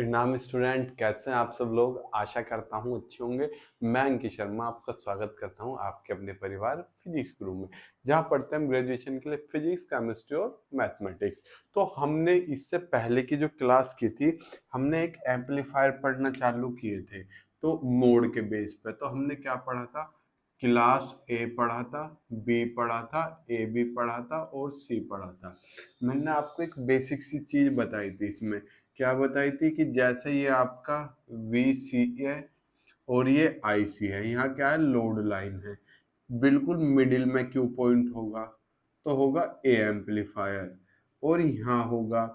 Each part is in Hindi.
प्रणाम स्टूडेंट, कैसे हैं आप सब लोग। आशा करता हूं अच्छे होंगे। मैं अंकित शर्मा आपका स्वागत करता हूं आपके अपने परिवार फिजिक्स ग्रुप में, जहां पढ़ते हैं हम ग्रेजुएशन के लिए फिजिक्स, केमिस्ट्री और मैथमेटिक्स। तो हमने इससे पहले की जो क्लास की थी, हमने एक एम्पलीफायर पढ़ना चालू किए थे। तो मोड के बेस पे तो हमने क्या पढ़ा था, क्लास ए पढ़ा था, बी पढ़ा था, ए बी पढ़ा था और सी पढ़ा था। मैंने आपको एक बेसिक सी चीज बताई थी। इसमें क्या बताई थी कि जैसे ये आपका वी सी है और ये आई सी है, यहाँ क्या है, लोड लाइन है। बिल्कुल मिडिल में क्यू पॉइंट होगा तो होगा ए एम्पलीफायर, और यहाँ होगा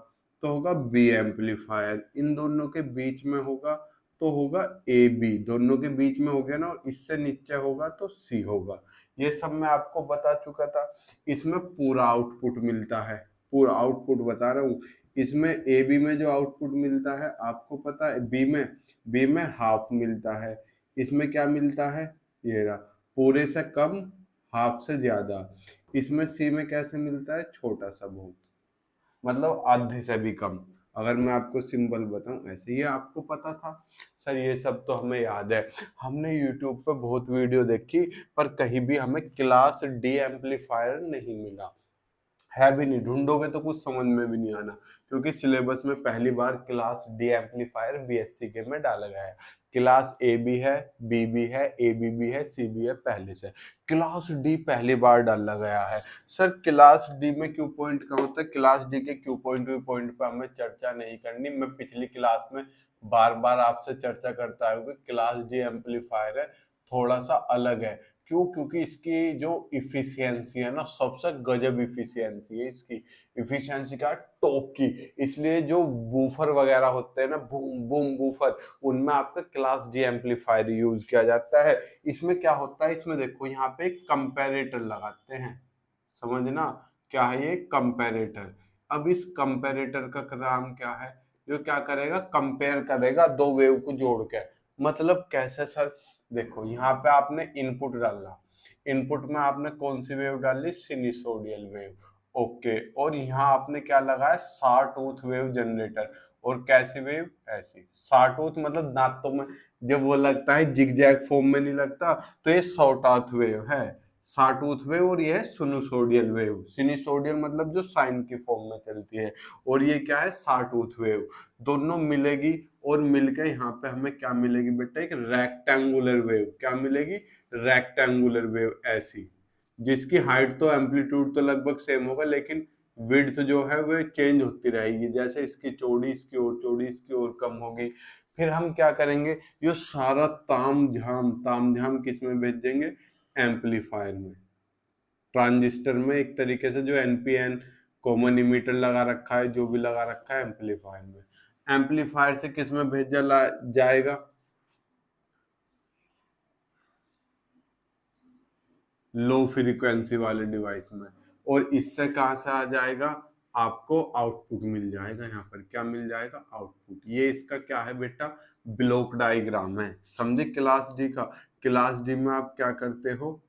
तो होगा बी एम्पलीफायर। इन दोनों के बीच में होगा तो होगा ए बी, दोनों के बीच में हो गया ना, और इससे नीचे होगा तो सी होगा। ये सब मैं आपको बता चुका था। इसमें पूरा आउटपुट मिलता है, पूरा आउटपुट बता रहा हूँ। इसमें ए बी में जो आउटपुट मिलता है आपको पता है, बी में हाफ मिलता है। इसमें क्या मिलता है, ये रहा, पूरे से कम, हाफ से ज्यादा। इसमें सी में कैसे मिलता है, छोटा सा बहुत, मतलब आधे से भी कम। अगर मैं आपको सिंबल बताऊं ऐसे, ये आपको पता था सर, ये सब तो हमें याद है। हमने यूट्यूब पे बहुत वीडियो देखी, पर कहीं भी हमें क्लास डी एम्पलीफायर नहीं मिला। है भी नहीं, ढूंढोगे तो कुछ समझ में भी नहीं आना, क्योंकि सिलेबस में पहली बार क्लास डी एम्पलीफायर बीएससी के में डाला गया है। क्लास ए भी है, बी भी है, ए बी भी है, सी भी है, पहले से। क्लास डी पहली बार डाला गया है। सर क्लास डी में क्यू पॉइंट का होता है, क्लास डी के क्यू पॉइंट वी पॉइंट पे हमें चर्चा नहीं करनी। मैं पिछली क्लास में बार बार आपसे चर्चा करता हूँ कि क्लास डी एम्पलीफायर है, थोड़ा सा अलग है। क्यों? क्योंकि इसकी जो इफिशियंसी है ना, सबसे गजब इफिशियंसी है इसकी। इफिशियंसी क्या, टॉप की। इसलिए जो बूफर वगैरह होते हैं ना, बूम बूम बूफर, उनमें आपका क्लास डी एम्पलीफायर यूज किया जाता है। इसमें क्या होता है, इसमें देखो यहाँ पे एक कंपैरेटर लगाते हैं, समझना क्या है ये कंपैरेटर। अब इस कंपैरेटर का काम क्या है, जो क्या करेगा, कंपेयर करेगा दो वेव को जोड़ के। मतलब कैसे सर, देखो यहाँ पे आपने इनपुट डाला, इनपुट में आपने कौन सी वेव डाली, सिनुसोइडल वेव। ओके, और यहाँ आपने क्या लगाया, सॉटूथ वेव जनरेटर। और कैसी वेव, ऐसी सॉटूथ, मतलब दांतों में जब वो लगता है जिगजैग फॉर्म में नहीं लगता, तो ये सॉटूथ वेव है, सॉटूथ वेव। और ये है सिनुसोइडल वेव, सिनुसोइडल मतलब जो साइन की फॉर्म में चलती है, और ये क्या है, सॉटूथ वेव। दोनों मिलेगी और मिलकर यहाँ पे हमें क्या मिलेगी बेटा, एक रेक्टेंगुलर वेव। क्या मिलेगी, रेक्टेंगुलर वेव ऐसी, जिसकी हाइट तो एम्पलीट्यूड तो लगभग सेम होगा, लेकिन विड्थ जो है वो चेंज होती रहेगी। जैसे इसकी चौड़ी इसकी और चौड़ी इसकी और कम होगी। फिर हम क्या करेंगे, ये सारा ताम झाम किस में भेज देंगे, एम्पलीफायर में, ट्रांजिस्टर में। एक तरीके से जो एनपीएन कॉमन इमीटर लगा रखा है, जो भी लगा रखा है एम्पलीफायर में, एम्पलीफायर से किस में भेजा जाएगा, लो फ्रीक्वेंसी वाले डिवाइस में। और इससे कहां से आ जाएगा, आपको आउटपुट मिल जाएगा। यहाँ पर क्या मिल जाएगा, आउटपुट। ये इसका क्या है बेटा, ब्लॉक डायग्राम है, समझे क्लास डी का। क्लास डी में आप क्या करते हो,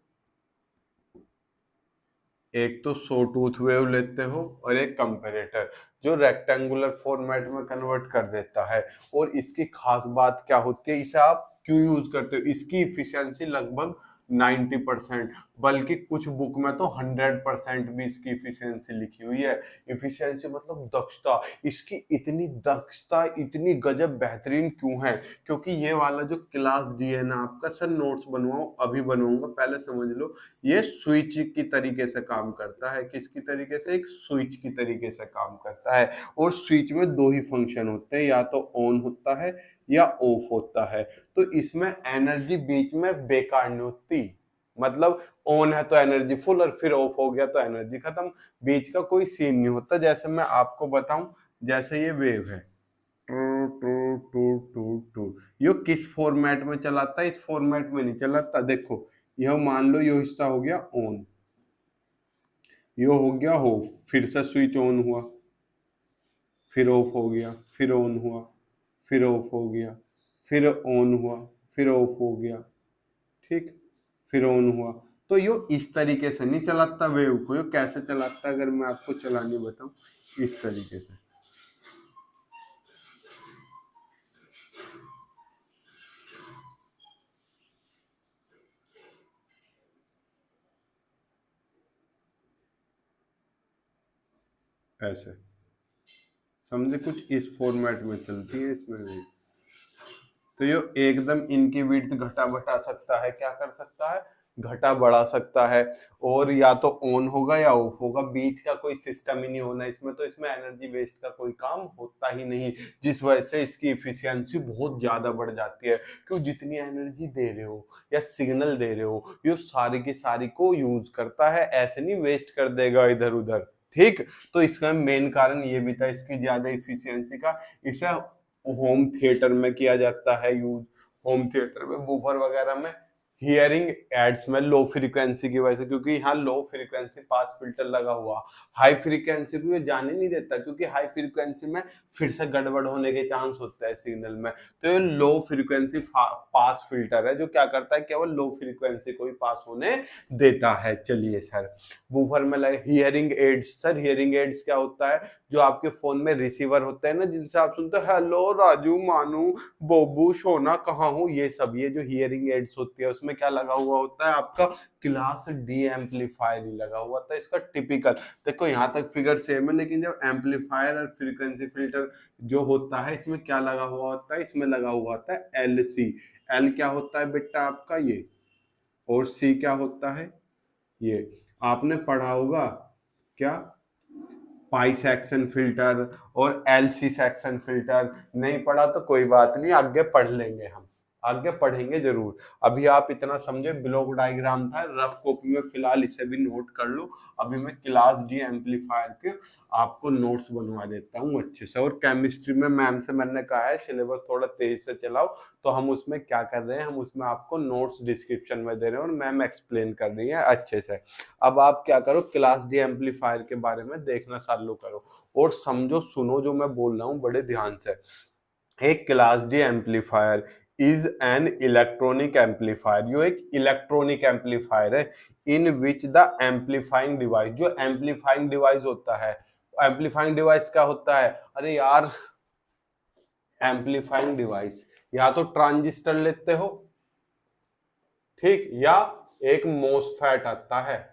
एक तो सो टूथ वेव लेते हो और एक कंपैरेटर, जो रेक्टेंगुलर फॉर्मेट में कन्वर्ट कर देता है। और इसकी खास बात क्या होती है, इसे आप क्यों यूज करते हो, इसकी इफिशियंसी लगभग 90%, बल्कि कुछ बुक में तो 100% भी इसकी इफिशियंसी लिखी हुई है। इफिशियंसी मतलब दक्षता। इसकी इतनी दक्षता, इतनी गजब बेहतरीन क्यों है, क्योंकि ये वाला जो क्लास डी है ना आपका, सर नोट्स बनवाओ, अभी बनवाऊंगा, पहले समझ लो। ये स्विच की तरीके से काम करता है। किसकी तरीके से, एक स्विच की तरीके से काम करता है। और स्विच में दो ही फंक्शन होते हैं, या तो ऑन होता है या ऑफ होता है। तो इसमें एनर्जी बीच में बेकार नहीं होती, मतलब ऑन है तो एनर्जी फुल, और फिर ऑफ हो गया तो एनर्जी खत्म। बीच का कोई सीन नहीं होता। जैसे मैं आपको बताऊं, जैसे ये वेव है, two two two two two, ये किस फॉर्मेट में चलाता है, इस फॉर्मेट में नहीं चलाता। देखो यह मान लो ये हिस्सा हो गया ऑन, ये हो गया ऑफ, फिर से स्विच ऑन हुआ, फिर ऑफ हो गया, फिर ऑन हुआ, फिर ऑफ हो गया, फिर ऑन हुआ, फिर ऑफ हो गया, ठीक, फिर ऑन हुआ। तो ये इस तरीके से नहीं चलाता वेव को। ये कैसे चलाता है, अगर मैं आपको चलानी बताऊं, इस तरीके से। ऐसे समझे, कुछ इस फॉर्मेट में चलती है इसमें भी। तो ये एकदम इनकी विड्थ घटा बढ़ा सकता है, क्या कर सकता है, घटा बढ़ा सकता है। और या तो ऑन होगा या ऑफ होगा, बीच का कोई सिस्टम ही नहीं होना इसमें, तो इसमें एनर्जी वेस्ट का कोई काम होता ही नहीं, जिस वजह से इसकी इफिशियंसी बहुत ज्यादा बढ़ जाती है। क्यों, जितनी एनर्जी दे रहे हो या सिग्नल दे रहे हो, ये सारी की सारी को यूज करता है, ऐसे नहीं वेस्ट कर देगा इधर उधर। ठीक, तो इसका मेन कारण ये भी था इसकी ज्यादा इफिशियंसी का। इसे होम थिएटर में किया जाता है यूज, होम थिएटर में बूफर वगैरह में, हियरिंग एड्स में लो फ्रीक्वेंसी की वजह से, क्योंकि यहाँ लो फ्रीक्वेंसी पास फिल्टर लगा हुआ, हाई फ्रीक्वेंसी को ये जाने नहीं देता, क्योंकि हाई फ्रीक्वेंसी में फिर से गड़बड़ होने के चांस होता है सिग्नल में। तो ये लो फ्रीक्वेंसी पास फिल्टर है जो क्या करता है, केवल लो फ्रीक्वेंसी को ही पास होने देता है। चलिए सर, बूफर में लगे hearing aids. Sir hearing aids क्या होता है, जो आपके फोन में रिसीवर होते हैं ना, जिनसे आप सुनते हो हेलो राजू मानू बोबू सोना कहाँ हूँ, ये सब, ये जो हियरिंग एड्स होती है उसमें क्या लगा हुआ होता है, आपका क्लास डी एम्पलीफायर ही लगा हुआ था इसका टिपिकल। देखो यहाँ तक फिगर सेम है, लेकिन जब एम्पलीफायर और फ्रीक्वेंसी फिल्टर जो होता है इसमें क्या लगा हुआ होता है, इसमें लगा हुआ होता है एल सी। एल क्या होता है बेटा आपका ये, और सी क्या होता है ये, आपने पढ़ा होगा क्या, पाई सेक्शन फिल्टर और एलसी सेक्शन फिल्टर। नहीं पढ़ा तो कोई बात नहीं, आगे पढ़ लेंगे, हम आगे पढ़ेंगे जरूर। अभी आप इतना समझे, ब्लॉक डायग्राम था रफ कॉपी में, फिलहाल इसे भी नोट कर लो। अभी मैं क्लास डी एम्पलीफायर के आपको नोट्स बनवा देता हूँ अच्छे से। और केमिस्ट्री में मैम से मैंने कहा है सिलेबस थोड़ा तेज से चलाओ, तो हम उसमें क्या कर रहे हैं, हम उसमें आपको नोट्स डिस्क्रिप्शन में दे रहे हैं और मैम एक्सप्लेन कर रही है अच्छे से। अब आप क्या करो, क्लास डी एम्पलीफायर के बारे में देखना चालू करो और समझो, सुनो जो मैं बोल रहा हूँ बड़े ध्यान से। एक class D amplifier is an electronic amplifier, जो एक इलेक्ट्रॉनिक एम्पलीफायर है, इन विच द एम्पलीफाइंग डिवाइस, जो एम्पलीफाइंग डिवाइस होता है, एम्पलीफाइंग डिवाइस क्या होता है, अरे यार एम्पलीफाइंग डिवाइस या तो ट्रांजिस्टर लेते हो, ठीक, या एक मोसफेट आता है,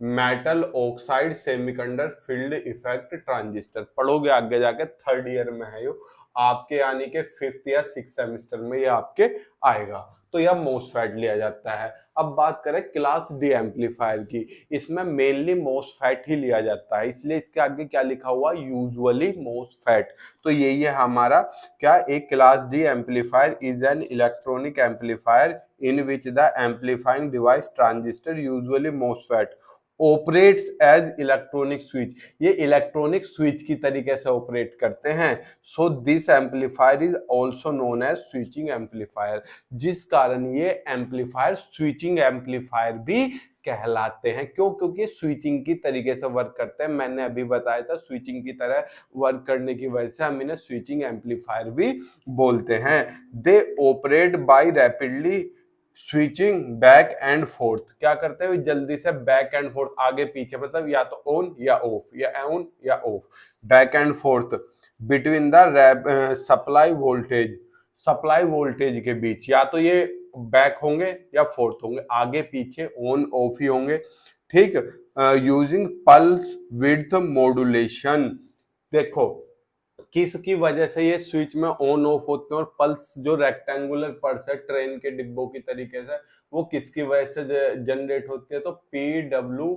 metal oxide semiconductor field effect transistor. पढ़ोगे आगे जाके, थर्ड ईयर में है यो आपके, यानी कि फिफ्थ या सिक्स सेमेस्टर में ये आपके आएगा। तो यह मोसफेट लिया जाता है। अब बात करें क्लास डी एम्पलीफायर की, इसमें मेनली मोसफेट ही लिया जाता है, इसलिए इसके आगे क्या लिखा हुआ, यूजुअली मोसफेट। तो यही है हमारा क्या, एक class D amplifier is an electronic amplifier in which the amplifying device transistor usually MOSFET operates as electronic switch, ये इलेक्ट्रॉनिक स्विच की तरीके से ऑपरेट करते हैं। So this amplifier is also known as switching amplifier, जिस कारण ये एम्पलीफायर स्विचिंग एम्पलीफायर भी कहलाते हैं। क्यों, क्योंकि स्विचिंग की तरीके से वर्क करते हैं, मैंने अभी बताया था, स्विचिंग की तरह वर्क करने की वजह से हम इन्हें स्विचिंग एम्पलीफायर भी बोलते हैं। They operate by rapidly switching back and forth, क्या करते हैं जल्दी से बैक एंड फोर्थ, आगे पीछे, मतलब या तो ऑन या ऑफ, या ऑन या of, back and fourth between the supply voltage, supply voltage के बीच, या तो ये बैक होंगे या फोर्थ होंगे, आगे पीछे ऑन ऑफ ही होंगे। ठीक, यूजिंग पल्स विड्थ मॉड्यूलेशन। देखो किसकी वजह से ये स्विच में ऑन ऑफ होते हैं, और पल्स जो रेक्टेंगुलर पल्स है ट्रेन के डिब्बों की तरीके से, वो किसकी वजह से जनरेट होती है, तो पीडब्ल्यू,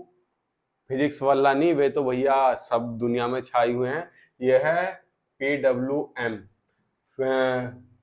फिजिक्स वाला नहीं, वे तो भैया सब दुनिया में छाई हुए हैं, ये है पीडब्ल्यूएम,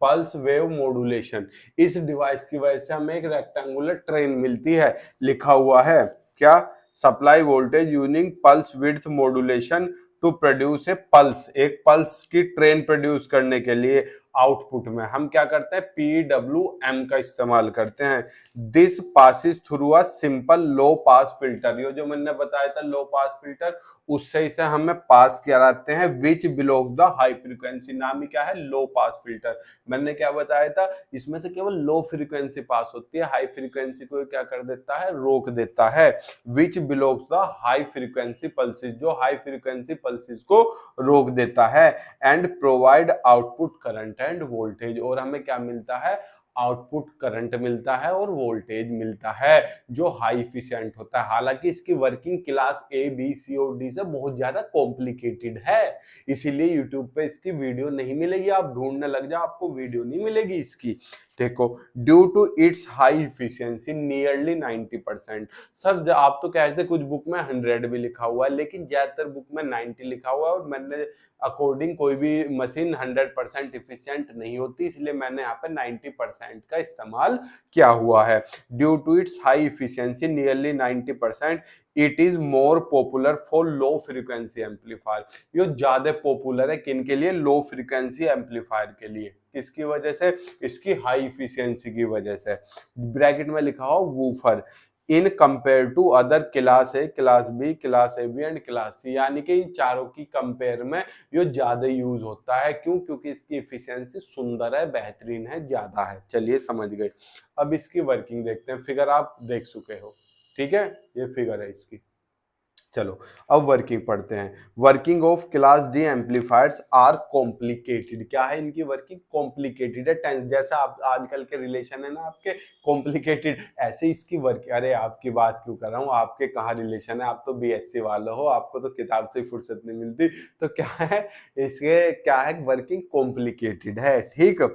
पल्स वेव मॉड्यूलेशन। इस डिवाइस की वजह से हमें एक रेक्टेंगुलर ट्रेन मिलती है, लिखा हुआ है क्या, supply voltage using pulse width modulation to produce a pulse, एक पल्स की ट्रेन प्रोड्यूस करने के लिए आउटपुट में हम क्या करते हैं, पीडब्ल्यूएम का इस्तेमाल करते हैं। This passes through a simple low pass filter, ये जो मैंने बताया था लो पास फिल्टर, उससे इसे हमें पास कराते हैं, which belong the high frequency, नाम ही क्या है, लो पास फिल्टर। मैंने क्या बताया था, इसमें से केवल लो फ्रीक्वेंसी पास होती है, हाई फ्रीक्वेंसी को क्या कर देता है, रोक देता है। Which belongs the high frequency pulses, जो हाई फ्रीक्वेंसी पल्सेस को रोक देता है, and provide output current end voltage, और हमें क्या मिलता है, आउटपुट करंट मिलता है और वोल्टेज मिलता है जो हाई इफिशिएंट होता है। हालांकि इसकी working class A B C और डी से बहुत ज्यादा कॉम्प्लिकेटेड है, इसीलिए यूट्यूब पे इसकी वीडियो नहीं मिलेगी। आप ढूंढने लग जाओ, आपको वीडियो नहीं मिलेगी इसकी। देखो, due to its high efficiency nearly 90%। Sir आप तो कह रहे थे कुछ बुक में 100 भी लिखा हुआ है, लेकिन ज्यादातर बुक में 90 लिखा हुआ है और मैंने अकॉर्डिंग कोई भी मशीन 100% इफिशियंट नहीं होती, इसलिए मैंने यहाँ पे 90% का इस्तेमाल किया हुआ है। Due to its high efficiency nearly 90%, it is more popular for low frequency amplifier. ये ज्यादा पॉपुलर है किन के लिए? लो फ्रीक्वेंसी एम्पलीफायर के लिए। किसकी वजह से? इसकी हाई इफिशियंसी की वजह से। ब्रैकेट में लिखा हो woofer in compare to other class A, class B, class A B and class C, यानी कि इन चारों की कंपेयर में ये ज्यादा यूज होता है। क्यों? क्योंकि इसकी इफिशियंसी सुंदर है, बेहतरीन है, ज्यादा है। चलिए समझ गए। अब इसकी वर्किंग देखते हैं। फिगर आप देख चुके हो, ठीक है, ये फिगर है इसकी। चलो अब वर्किंग पढ़ते हैं। Working of class D amplifiers are complicated. क्या है इनकी वर्किंग? कॉम्प्लिकेटेड है। टेंस जैसा आप आजकल के रिलेशन है ना आपके, कॉम्प्लिकेटेड, ऐसे इसकी वर्किंग। अरे आपकी बात क्यों कर रहा हूँ, आपके कहाँ रिलेशन है? आप तो बीएससी वाले हो, आपको तो किताब से फुर्सत नहीं मिलती। तो क्या है इसके, क्या है वर्किंग? कॉम्प्लिकेटेड है, ठीक।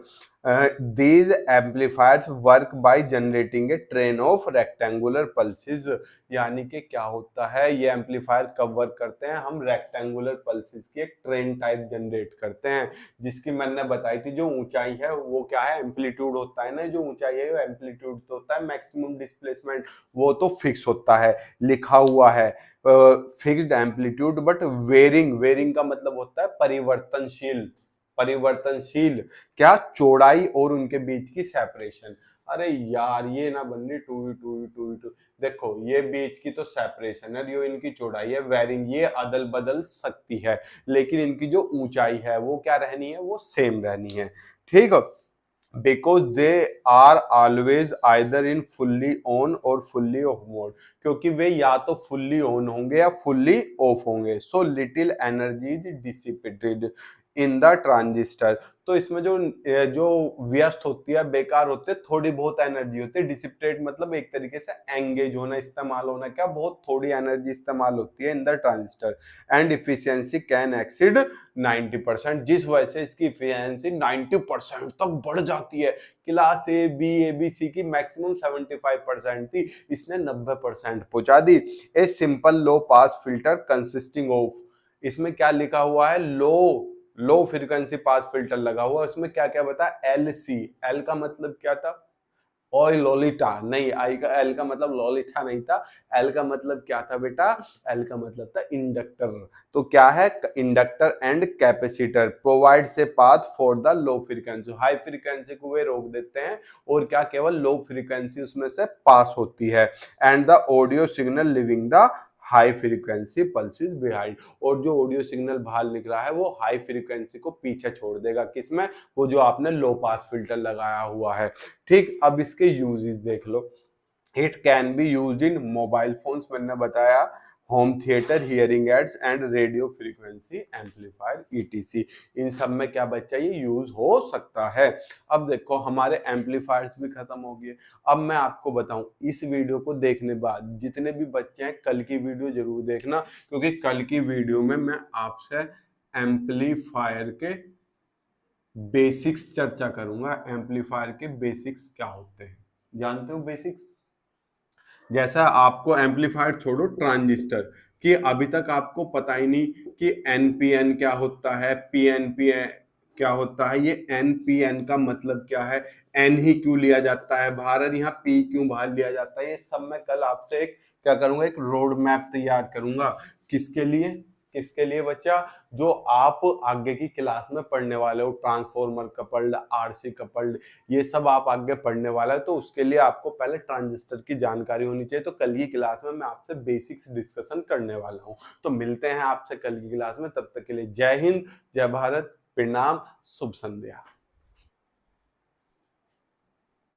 these amplifiers work by generating a train of rectangular pulses। यानी कि क्या होता है, ये एम्पलीफायर कब वर्क करते हैं? हम रेक्टेंगुलर पल्सेस की एक ट्रेन टाइप जनरेट करते हैं, जिसकी मैंने बताई थी जो ऊंचाई है वो क्या है? एम्पलीट्यूड होता है ना, जो ऊंचाई है वो एम्पलीट्यूड तो होता है, मैक्सिमम डिस्प्लेसमेंट वो तो फिक्स होता है, लिखा हुआ है fixed amplitude but varying. Varying का मतलब होता है परिवर्तनशील। परिवर्तनशील क्या? चौड़ाई और उनके बीच की सेपरेशन। अरे यार ये ना बन रही 2v2v2v2। देखो ये बीच की तो सेपरेशन है, जो इनकी चौड़ाई है वेरिंग, ये अदल बदल सकती है, लेकिन इनकी जो ऊंचाई है वो क्या रहनी है? वो सेम रहनी है, ठीक है। Because they are always either in fully on और फुल्ली ऑफ मोड, क्योंकि वे या तो फुल्ली ऑन होंगे या फुल्ली ऑफ होंगे। So little energy is dissipated in the transistor. तो इसमें जो जो व्यस्त होती है, बेकार होते है, थोड़ी बहुत एनर्जी होती है। डिसिपेटेड मतलब एक तरीके से एंगेज होना, इस्तेमाल होना, क्या बहुत थोड़ी एनर्जी इस्तेमाल होती है in the transistor. And efficiency can exceed 90%, जिस वजह से इसकी इफिशियंसी 90% तक बढ़ जाती है। क्लास ए बी सी की मैक्सिमम 75% थी, इसने 90% पहुंचा दी। A simple low pass filter consisting of, इसमें क्या लिखा हुआ है? लो फ्रीक्वेंसी पास फिल्टर लगा हुआ। उसमें क्या क्या बता? L C. एल का मतलब क्या था? ओए लोलिटा नहीं, आई का एल का मतलब लोलिटा नहीं था। एल का मतलब क्या था बेटा? एल का मतलब था इंडक्टर। तो क्या है? इंडक्टर एंड कैपेसिटर प्रोवाइड से path for the low frequency. High frequency को वे रोक देते हैं और क्या केवल लो फ्रीक्वेंसी उसमें से पास होती है। And the audio signal living the high frequency pulses behind, और जो ऑडियो सिग्नल बाहर निकला है वो हाई फ्रीक्वेंसी को पीछे छोड़ देगा। किसमें? वो जो आपने लो पास फिल्टर लगाया हुआ है, ठीक। अब इसके यूजेस देख लो। It can be use in mobile phones, मैंने बताया, home theatre, hearing aids and radio frequency amplifier etc. इन सब में क्या बच्चा ये यूज हो सकता है। अब देखो हमारे एम्पलीफायर्स भी खत्म हो गए। अब मैं आपको बताऊं, इस वीडियो को देखने बाद जितने भी बच्चे हैं कल की वीडियो जरूर देखना, क्योंकि कल की वीडियो में मैं आपसे एम्पलीफायर के बेसिक्स चर्चा करूंगा। एम्पलीफायर के बेसिक्स क्या होते हैं, जानते हो बेसिक्स? जैसा आपको एम्पलीफायर छोड़ो, ट्रांजिस्टर कि अभी तक आपको पता ही नहीं कि एनपीएन क्या होता है, पीएनपी क्या होता है। ये एनपीएन का मतलब क्या है, एन ही क्यों लिया जाता है बाहर और यहाँ पी क्यों बाहर लिया जाता है, ये सब मैं कल आपसे एक क्या करूंगा, एक रोड मैप तैयार करूंगा। किसके लिए? किसके लिए बच्चा? जो आप आगे की क्लास में पढ़ने वाले हो, ट्रांसफॉर्मर कपल्ड, आरसी कपल्ड, ये सब आप आगे पढ़ने वाला है, तो उसके लिए आपको पहले ट्रांजिस्टर की जानकारी होनी चाहिए। तो कल की क्लास में मैं आपसे बेसिक्स डिस्कशन करने वाला हूं। तो मिलते हैं आपसे कल की क्लास में, तब तक के लिए जय हिंद, जय भारत, प्रणाम, शुभ संध्या।